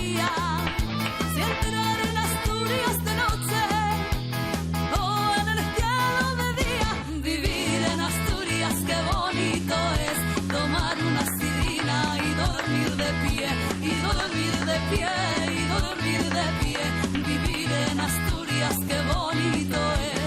día. Si entrar en Asturias de noche o en el cielo de día, vivir en Asturias qué bonito es, tomar una sidrina y dormir de pie, y dormir de pie, y dormir de pie, vivir en Asturias qué bonito es.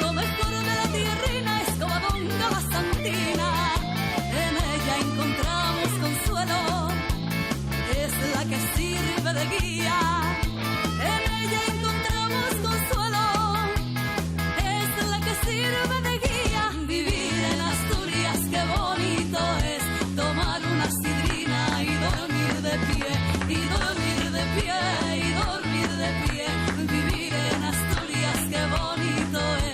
Lo mejor de la tierrina es Covadonga la Santina. En ella encontramos consuelo, es la que sirve de guía. En ella encontramos consuelo, es la que sirve de guía. Vivir en Asturias qué bonito es, tomar una sidrina y dormir de pie, y dormir de pie, y dormir de pie. Vivir en Asturias qué bonito es.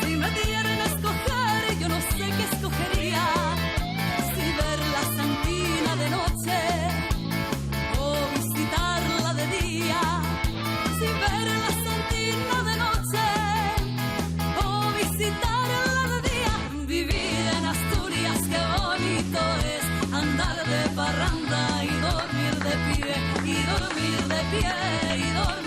Si me dieran a escoger, yo no sé qué escogería. Si ver la Santina de noche o visitarla de día. Si ver la Santina de noche o visitarla de día. Vivir en Asturias qué bonito es, andar de parranda y dormir de pie, y dormir de pie, y dormir